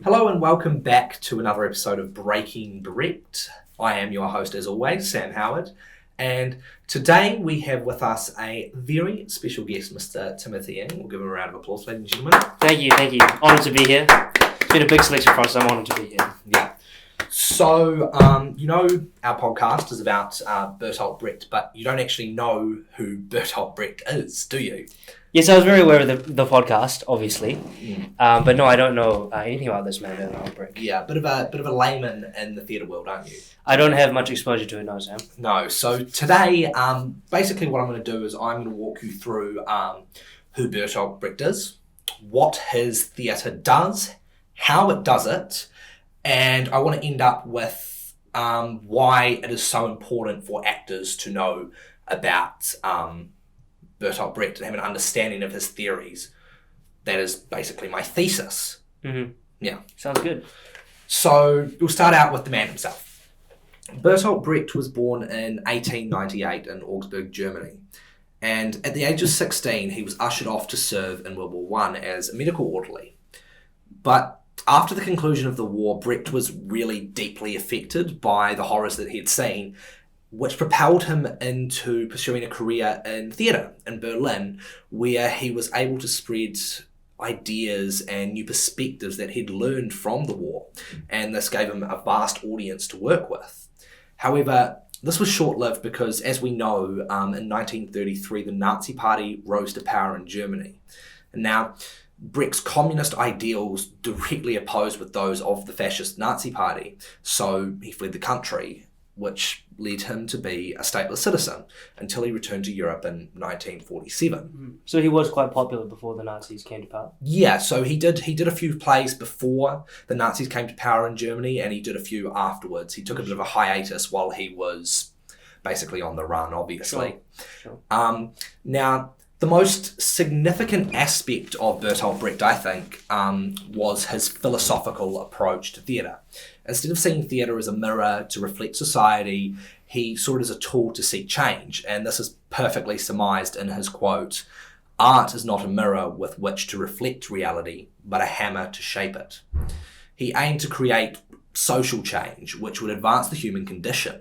Hello and welcome back to another episode of Breaking Brecht. I am your host as always, Sam Howard, and today we have with us a very special guest, Mr. Timothy Ng. We'll give him a round of applause, ladies and gentlemen. Thank you. Honoured to be here. It's been a big selection for us, so I'm honoured to be here. Yeah. So, our podcast is about Bertolt Brecht, but you don't actually know who Bertolt Brecht is, do you? Yes, I was very aware of the podcast, obviously, but no, I don't know anything about this man, Bertolt Brecht. Yeah, bit of a layman in the theatre world, aren't you? I don't have much exposure to it, no, Sam. No. So today, basically, what I'm going to do is I'm going to walk you through who Bertolt Brecht is, what his theatre does, how it does it, and I want to end up with why it is so important for actors to know about Bertolt Brecht and have an understanding of his theories. That is basically my thesis. Mm-hmm. Yeah. Sounds good. So we'll start out with the man himself. Bertolt Brecht was born in 1898 in Augsburg, Germany. And at the age of 16, he was ushered off to serve in World War I as a medical orderly. But after the conclusion of the war, Brecht was really deeply affected by the horrors that he had seen, which propelled him into pursuing a career in theatre in Berlin, where he was able to spread ideas and new perspectives that he'd learned from the war, and this gave him a vast audience to work with. However, this was short-lived because, as we know, in 1933 the Nazi Party rose to power in Germany. And now, Brecht's communist ideals directly opposed with those of the fascist Nazi Party, so he fled the country, which led him to be a stateless citizen until he returned to Europe in 1947. So he was quite popular before the Nazis came to power? Yeah, so he did a few plays before the Nazis came to power in Germany, and he did a few afterwards. He took a bit of a hiatus while he was basically on the run, obviously. Sure. Now, the most significant aspect of Bertolt Brecht, I think, was his philosophical approach to theatre. Instead of seeing theatre as a mirror to reflect society, he saw it as a tool to seek change. And this is perfectly surmised in his quote, "Art is not a mirror with which to reflect reality, but a hammer to shape it." He aimed to create social change, which would advance the human condition.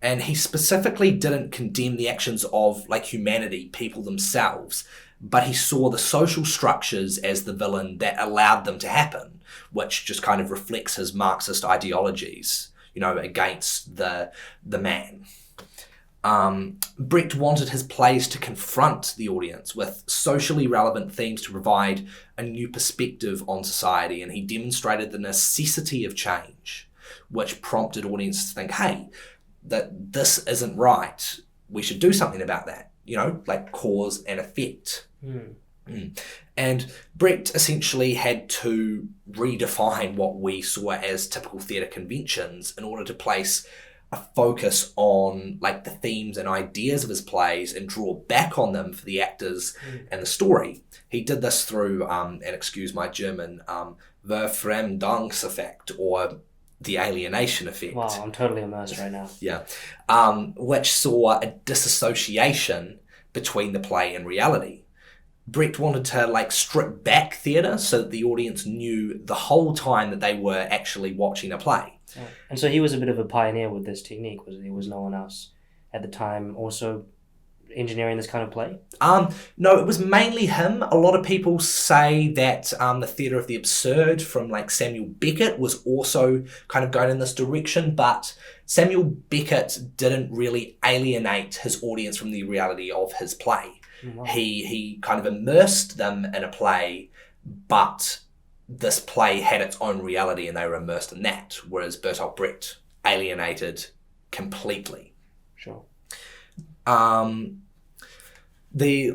And he specifically didn't condemn the actions of humanity, people themselves, but he saw the social structures as the villain that allowed them to happen, which just kind of reflects his Marxist ideologies, against the man. Brecht wanted his plays to confront the audience with socially relevant themes to provide a new perspective on society, and he demonstrated the necessity of change, which prompted audiences to think, hey, that this isn't right, we should do something about that, like cause and effect. And Brecht essentially had to redefine what we saw as typical theatre conventions in order to place a focus on the themes and ideas of his plays and draw back on them for the actors and the story. He did this through, and excuse my German, Verfremdungseffekt, or the alienation effect. Wow, I'm totally immersed right now. Yeah. Which saw a disassociation between the play and reality. Brecht wanted to strip back theatre so that the audience knew the whole time that they were actually watching a play. Yeah. And so he was a bit of a pioneer with this technique, was there? Was no one else at the time also engineering this kind of play? No, it was mainly him. A lot of people say that the theatre of the absurd from Samuel Beckett was also kind of going in this direction, but Samuel Beckett didn't really alienate his audience from the reality of his play. Wow. He kind of immersed them in a play, but this play had its own reality and they were immersed in that, whereas Bertolt Brecht alienated completely. Sure. He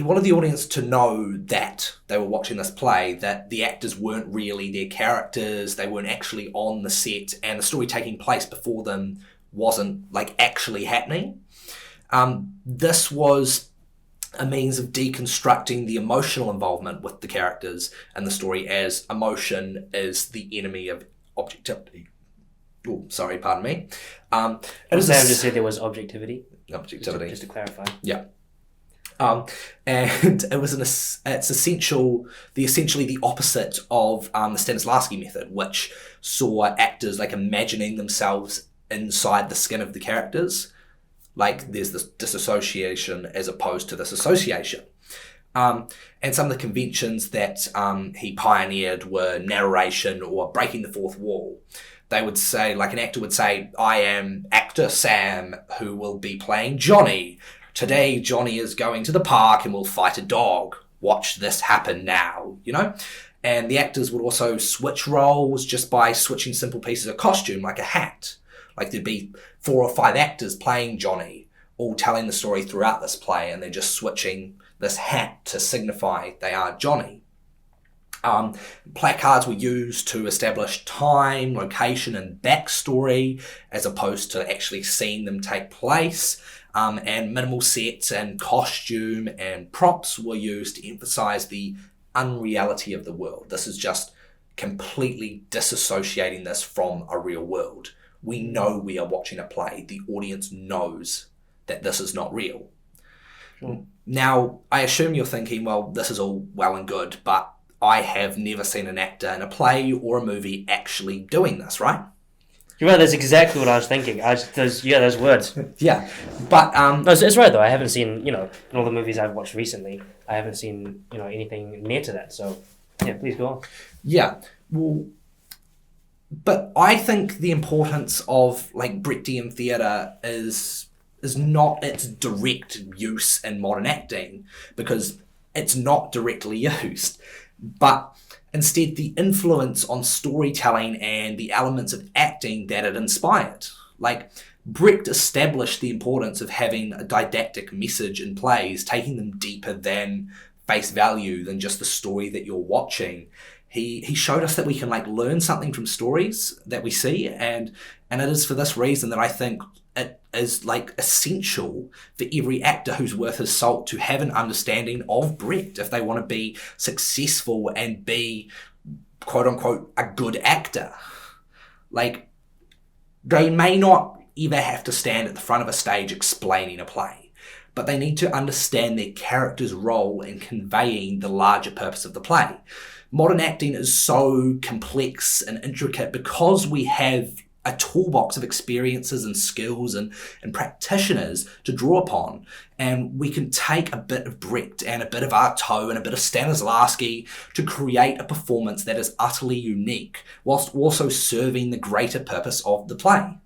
wanted the audience to know that they were watching this play, that the actors weren't really their characters, they weren't actually on the set, and the story taking place before them wasn't actually happening. This was a means of deconstructing the emotional involvement with the characters and the story, as emotion is the enemy of objectivity. Oh, sorry, pardon me. Sam just said there was objectivity. Objectivity. Just to clarify. Yeah. And it was it's essentially the opposite of the Stanislavski method, which saw actors like imagining themselves inside the skin of the characters. Like there's this disassociation as opposed to this association. And some of the conventions that he pioneered were narration or breaking the fourth wall. They would say, like an actor would say, I am actor Sam, who will be playing Johnny. Today, Johnny is going to the park and will fight a dog. Watch this happen now, you know? And the actors would also switch roles just by switching simple pieces of costume, like a hat. Like there'd be 4 or 5 actors playing Johnny, all telling the story throughout this play, and they're just switching this hat to signify they are Johnny. Placards were used to establish time, location, and backstory, as opposed to actually seeing them take place. And minimal sets and costume and props were used to emphasize the unreality of the world. This is just completely disassociating this from a real world. We know we are watching a play. The audience knows that this is not real. Sure. Now, I assume you're thinking, well, this is all well and good, but I have never seen an actor in a play or a movie actually doing this, right? You're right, that's exactly what I was thinking. Those words. Yeah, but... No, it's right, though. I haven't seen, in all the movies I've watched recently, I haven't seen, anything near to that. So, yeah, please go on. Yeah, well... But I think the importance of, like, Brechtian theatre is not its direct use in modern acting, because it's not directly used, but instead the influence on storytelling and the elements of acting that it inspired. Like, Brecht established the importance of having a didactic message in plays, taking them deeper than face value, than just the story that you're watching. He showed us that we can learn something from stories that we see, and it is for this reason that I think it is essential for every actor who's worth his salt to have an understanding of Brecht if they want to be successful and be, quote unquote, a good actor. They may not ever have to stand at the front of a stage explaining a play, but they need to understand their character's role in conveying the larger purpose of the play. Modern acting is so complex and intricate because we have a toolbox of experiences and skills and practitioners to draw upon. And we can take a bit of Brecht and a bit of Artaud and a bit of Stanislavski to create a performance that is utterly unique, whilst also serving the greater purpose of the play.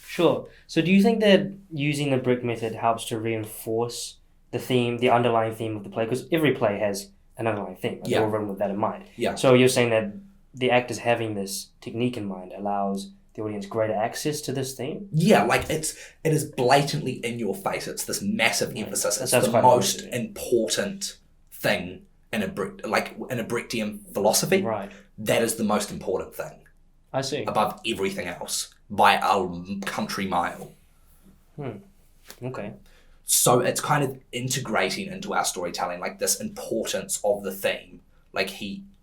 Sure. So do you think that using the Brecht method helps to reinforce the theme, the underlying theme of the play? Because every play has an underlying theme. They're all written with that in mind. Yeah. So you're saying that the actors having this technique in mind allows the audience greater access to this theme? Yeah, it is blatantly in your face. It's this massive emphasis. It's the most important thing in a Brechtian philosophy. Right. That is the most important thing. I see. Above everything else by a country mile. Okay. So it's kind of integrating into our storytelling, this importance of the theme.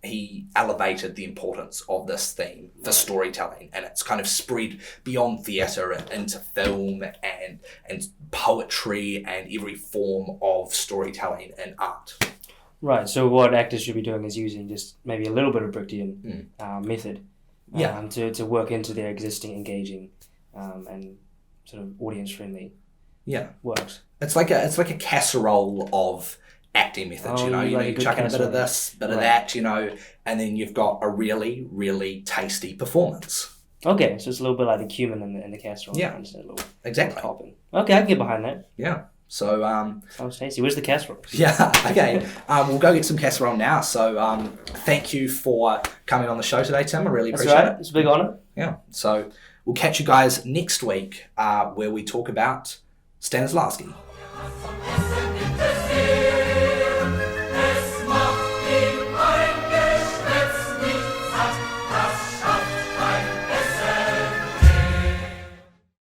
He elevated the importance of this theme for storytelling, and it's kind of spread beyond theatre and into film and poetry and every form of storytelling and art. Right, so what actors should be doing is using just maybe a little bit of Brechtian method to work into their existing engaging and sort of audience-friendly works. It's like a casserole of acting methods, you chuck in a bit of this, bit of that, and then you've got a really, really tasty performance. Okay, so it's a little bit like the cumin in the casserole. Yeah, exactly. Topping. Okay, I can get behind that. Yeah. So sounds tasty. Where's the casserole? Yeah. Okay. We'll go get some casserole now. So thank you for coming on the show today, Tim. I really appreciate it. It's a big honour. Yeah. So we'll catch you guys next week where we talk about Stanislavski.